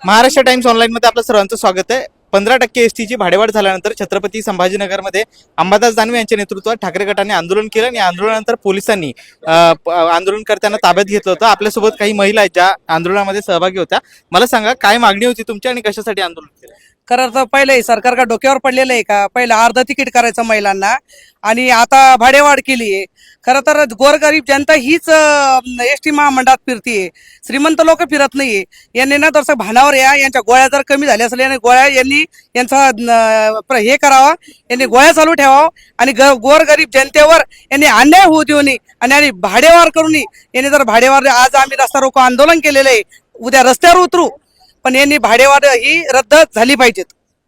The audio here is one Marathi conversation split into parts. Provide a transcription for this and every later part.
महाराष्ट्र टाइम्स ऑनलाईन मध्ये आपलं सर्वांचं स्वागत आहे. 15% एसटीची भाडेवाढ झाल्यानंतर छत्रपती संभाजीनगरमध्ये अंबादास दानवे यांच्या नेतृत्वात ठाकरे गटाने आंदोलन केलं आणि आंदोलनानंतर पोलिसांनी आंदोलनकर्त्यांना ताब्यात घेतलं होतं. आपल्यासोबत काही महिला आहेत ज्या आंदोलनामध्ये सहभागी होत्या. मला सांगा, काय मागणी होती तुमची आणि कशासाठी आंदोलन केलं? खरं तर पहिले सरकार का डोक्यावर पडलेलं आहे का? पहिलं अर्ध तिकीट करायचं महिलांना आणि आता भाडेवाढ केली आहे. खरं तर गोरगरीब जनता हीच एसटी महामंडळात फिरतीये, श्रीमंत लोक फिरत नाहीये. यांनी ना तसं भानावर या, यांच्या गोळ्या जर कमी झाल्या असल्या गोळ्या यांनी यांचा हे करावा, यांनी गोळ्या चालू ठेवावं आणि गोरगरीब जनतेवर यांनी अन्याय होऊ देऊ नये आणि भाडेवाढ करू नये. यांनी जर भाडेवाढ, आज आम्ही रस्ता रोको आंदोलन केलेलं आहे, उद्या रस्त्यावर उतरू, पण यांनी भाडेवाढ ही रद्द झाली पाहिजेत.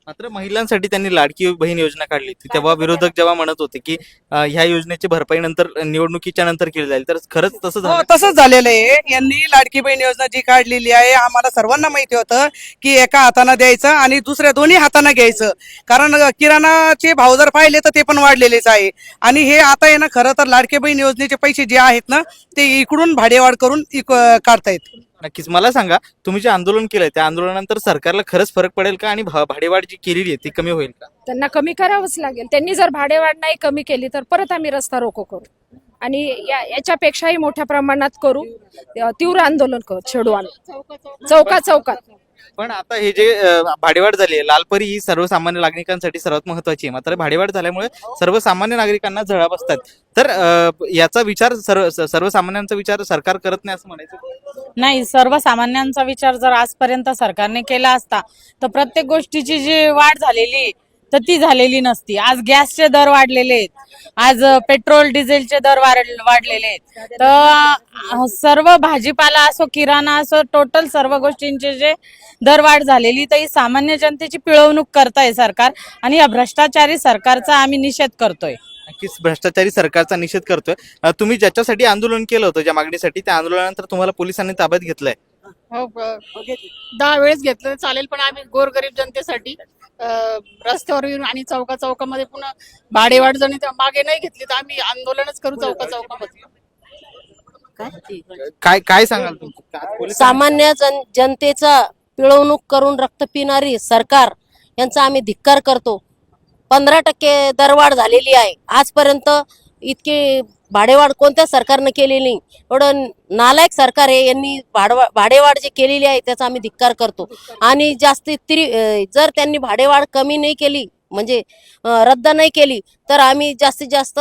मात्र महिलांसाठी त्यांनी लाडकी बहीण योजना काढली होती, तेव्हा विरोधक जेव्हा म्हणत होते की ह्या योजनेची भरपाई नंतर निवडणुकीच्या नंतर केली जाईल, तर खरंच तसं हो, झालं? तसंच झालेलं आहे. यांनी लाडकी बहीण योजना जी काढलेली आहे, आम्हाला सर्वांना माहिती होतं की एका हाताने द्यायचं आणि दुसऱ्या दोन्ही हाताने घ्यायचं. कारण किराणाचे भाव जर पाहिले तर ते पण वाढलेलेच आहे. आणि हे आता आहे ना, खरं तर लाडकी बहीण योजनेचे पैसे जे आहेत ना, ते इकडून भाडेवाढ करून काढतायत. नक्कीच. मला सांगा, तुम्ही जे आंदोलन केलंय त्या आंदोलनानंतर सरकारला खरंच फरक पडेल का आणि भाडेवाढ जी केलेली आहे ती कमी होईल का? त्यांना कमी करावंच लागेल. त्यांनी जर भाडेवाढ नाही कमी केली तर परत आम्ही रस्ता रोको करू आणि याच्यापेक्षाही मोठ्या प्रमाणात करू, तीव्र आंदोलन करू, छेडू आम्ही चौकात. पण आता हे जे भाडेवाढ झाली आहे, लालपरी ही सर्वसामान्य नागरिकांसाठी सर्वात महत्वाची आहे. मात्र भाडेवाढ झाल्यामुळे सर्वसामान्य नागरिकांना झळा बसतात. तर याचा विचार सर्वसामान्यांचा विचार सरकार करत नाही असं म्हणायचं? नाही, सर्वसामान्यांचा विचार जर आजपर्यंत सरकारने केला असता तर प्रत्येक गोष्टीची जी वाढ झालेली तर ती झालेली नसती. आज गॅसचे दर वाढलेले आहेत, आज पेट्रोल डिझेलचे दर वाढलेले आहेत. तर सर्व भाजीपाला असो, किराणा असो, टोटल सर्व गोष्टींचे जे दरवाढ झालेली, तर ही सामान्य जनतेची पिळवणूक करताय सरकार आणि या भ्रष्टाचारी सरकारचा आम्ही निषेध करतोय. नक्कीच भ्रष्टाचारी सरकारचा निषेध करतोय. तुम्ही ज्याच्यासाठी आंदोलन केलं होतं, ज्या मागणीसाठी, त्या आंदोलनानंतर तुम्हाला पोलिसांनी ताब्यात घेतलंय? हो, 10 वेळेस घेतलं चालेल, पण आम्ही गोरगरीब जनतेसाठी रस्त्यावर येऊन आणि चौकामध्ये पुन्हा भाडेवाढ जणी मागे नाही घेतली तर आम्ही आंदोलनच करू चौकामध्ये. काय सांगाल तुम्ही? सामान्य जनतेचा पिळवणूक करून रक्त पिणारी सरकार यांचा आम्ही धिक्कार करतो. 15% दरवाढ झालेली आहे. आजपर्यंत इतकी भाडेवाढ कोणत्या सरकारनं केलेली नाही. एवढं नालायक सरकार आहे. यांनी भाडेवाढ जी केलेली आहे त्याचा आम्ही धिक्कार करतो. आणि जर त्यांनी भाडेवाढ कमी नाही केली, म्हणजे रद्द नाही केली, तर आम्ही जास्तीत जास्त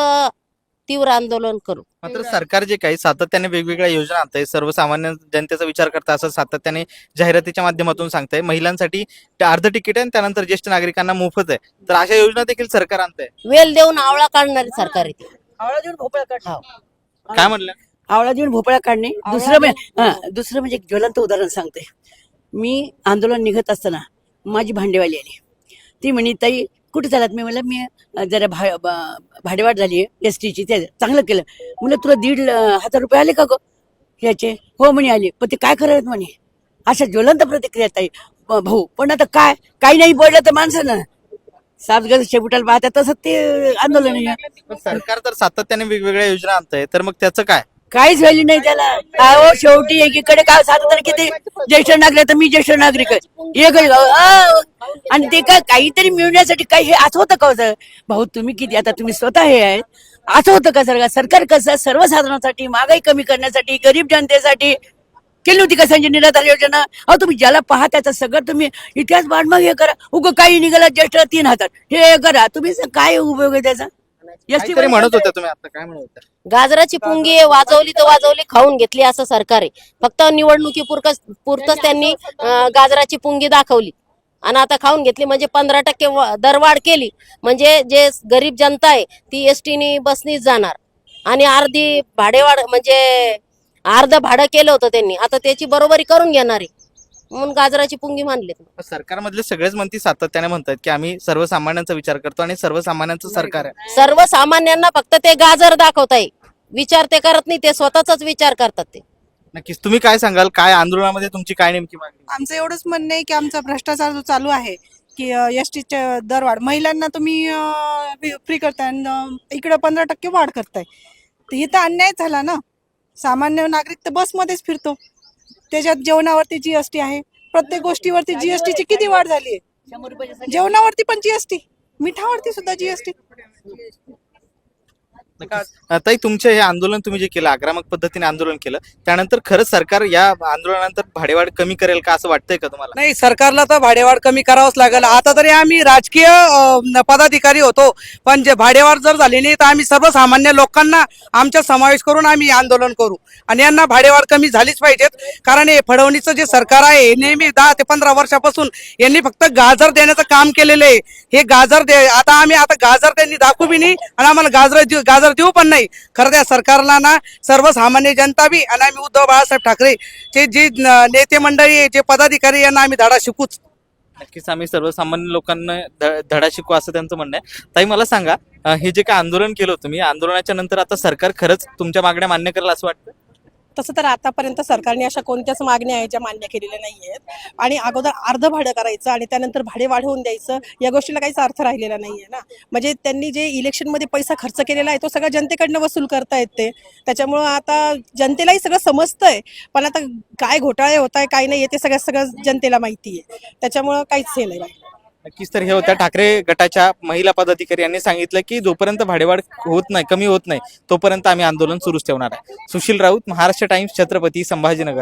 तीव्र आंदोलन करू. मात्र सरकार जे काही सातत्याने वेगवेगळ्या योजना आणतंय, सर्वसामान्य जनतेचा विचार करता असं सातत्याने जाहिरातीच्या माध्यमातून सांगतंय. महिलांसाठी अर्ध तिकीट आहे, त्यानंतर ज्येष्ठ नागरिकांना मोफत आहे. तर अशा योजना देखील सरकार आणतंय. वेल देऊन आवळा काढणारी सरकार आहे. आवळा देऊन भोपळा काढणे. काय म्हणलं? आवळा देऊन भोपळा काढणे. दुसरं म्हणजे एक ज्वलंत उदाहरण सांगते. मी आंदोलन निघत असताना माझी भांडेवाली आली. ती म्हणे, ताई कुठे चालत? मी म्हणलं, मी जरा भाडेवाढ झाली आहे एसटीची, ते चांगलं केलं. म्हणलं, तुला 1,500 रुपये आले का ग याचे? हो म्हणे आले. पण ते काय करायचं म्हणे. अशा ज्वलंत प्रतिक्रिया ताई भाऊ. पण आता काही नाही बोललं तर माणसानं सात गज शेबुटाला पाहतात, तसं ते आंदोलन आहे. पण सरकार तर सातत्याने वेगवेगळ्या योजना आणतंय, तर मग त्याचं काय? काहीच व्हॅल्यू नाही त्याला. अहो, शेवटी एकीकडे काय साधं, किती ज्येष्ठ नागरिक, तर मी ज्येष्ठ नागरिक आहे, आणि ते काहीतरी मिळवण्यासाठी काही हे असं होतं का भाऊ? तुम्ही किती, आता तुम्ही स्वतः हे आहेत, असं होतं का सरकार कसं सर्वसाधारणासाठी, महागाई कमी करण्यासाठी, गरीब जनतेसाठी केली होती का संजय निराधार योजना? अहो, तुम्ही ज्याला पहा त्याचं सगळं तुम्ही इतिहास मग हे करा. काही निघाला ज्येष्ठ 3 हातात हे करा. तुम्ही काय उपयोग आहे त्याचा? काहीतरी म्हणत होत्या तुम्ही, आता काय म्हणत होत्या? गाजराची पुंगी वाजवली तर वाजवली, खाऊन घेतली असं सरकार आहे. फक्त निवडणुकी पुरतच त्यांनी गाजराची पुंगी दाखवली आणि आता खाऊन घेतली. म्हणजे 15% दरवाढ केली, म्हणजे जे गरीब जनता आहे ती एसटीनी बसनीच जाणार आणि अर्धी भाडेवाढ, म्हणजे अर्ध भाडं केलं होतं त्यांनी, आता त्याची बरोबरी करून घेणार आहे म्हणून गाजराची पुंगी मानली. सरकारमधले सगळेच मंत्री सातत्याने म्हणतात की आम्ही सर्वसामान्यांचा विचार करतो आणि सर्वसामान्यांचं सरकार आहे. सर्वसामान्यांना फक्त ते गाजर दाखवताय, विचार ते करत नाही, ते स्वतःचाच विचार करतात. ते नक्कीच. तुम्ही काय सांगाल, काय आंदोलनामध्ये तुमची काय नेमकी मागणी? आमचं एवढंच म्हणणं आहे की आमचा भ्रष्टाचार जो चालू आहे की एसटीचे दरवाढ, महिलांना तुम्ही फ्री करताय, इकडे 15% वाढ करताय, तर ही तर अन्याय झाला ना. सामान्य नागरिक तर बसमध्येच फिरतो, त्याच्यात जेवणावरती GST आहे, प्रत्येक गोष्टीवरती जीएसटीची किती वाढ झाली जेवणावरती पण जीएसटी, मिठावरती सुद्धा जीएसटी. ताई, तुमचे हे आंदोलन तुम्ही जे केलं, आक्रमक पद्धतीने आंदोलन केलं, त्यानंतर खरंच सरकार या आंदोलनानंतर भाडेवाढ कमी करेल का असं वाटतंय का तुम्हाला? नाही, सरकारला तर भाडेवाढ कमी करावंच लागेल. आता तरी आम्ही राजकीय पदाधिकारी होतो, पण जे भाडेवाढ जर झाली नाही तर आम्ही सर्वसामान्य लोकांना आमच्या समावेश करून आम्ही आंदोलन करू आणि यांना भाडेवाढ कमी झालीच पाहिजेत. कारण हे फडणवीसचं जे सरकार आहे हे नेहमी 10 ते 15 वर्षापासून यांनी फक्त गाजर देण्याचं काम केलेलं आहे. हे गाजर आता आम्ही गाजर त्यांनी दाखवू बी नाही आणि आम्हाला गाजर देऊ पण नाही. खरं त्या सरकारला ना सर्वसामान्य जनता बी आणि आम्ही उद्धव बाळासाहेब ठाकरे जे नेते मंडळी आहे, जे पदाधिकारी यांना आम्ही धडा शिकूच. नक्कीच आम्ही सर्वसामान्य लोकांना धडा शिकू असं त्यांचं म्हणणं आहे. ताई, मला सांगा, हे जे काय आंदोलन केलं तुम्ही, आंदोलनाच्या नंतर आता सरकार खरंच तुमच्या मागण्या मान्य करेल असं वाटतं? तसं तर आतापर्यंत सरकारने अशा कोणत्याच मागण्या आहेत ज्या मान्य केलेल्या नाही आहेत. आणि अगोदर अर्ध भाडं करायचं आणि त्यानंतर भाडे वाढवून द्यायचं, या गोष्टीला काहीच अर्थ राहिलेला नाहीये ना. म्हणजे त्यांनी जे इलेक्शनमध्ये पैसा खर्च केलेला आहे तो सगळा जनतेकडनं वसूल करतायत ते. त्याच्यामुळं आता जनतेलाही सगळं समजतंय, पण आता काय घोटाळे होत आहे काय नाही ते सगळं जनतेला माहिती आहे. त्याच्यामुळं काहीच हे नाही राहिलं. नक्कीच. तर हे होत्या ठाकरे गटाच्या महिला पदाधिकारी यांनी सांगितलं की जोपर्यंत भाडेवाढ होत नाही, कमी होत नाही, तोपर्यंत आम्ही आंदोलन सुरूच ठेवणार आहे. सुशील राऊत, महाराष्ट्र टाइम्स, छत्रपती संभाजीनगर.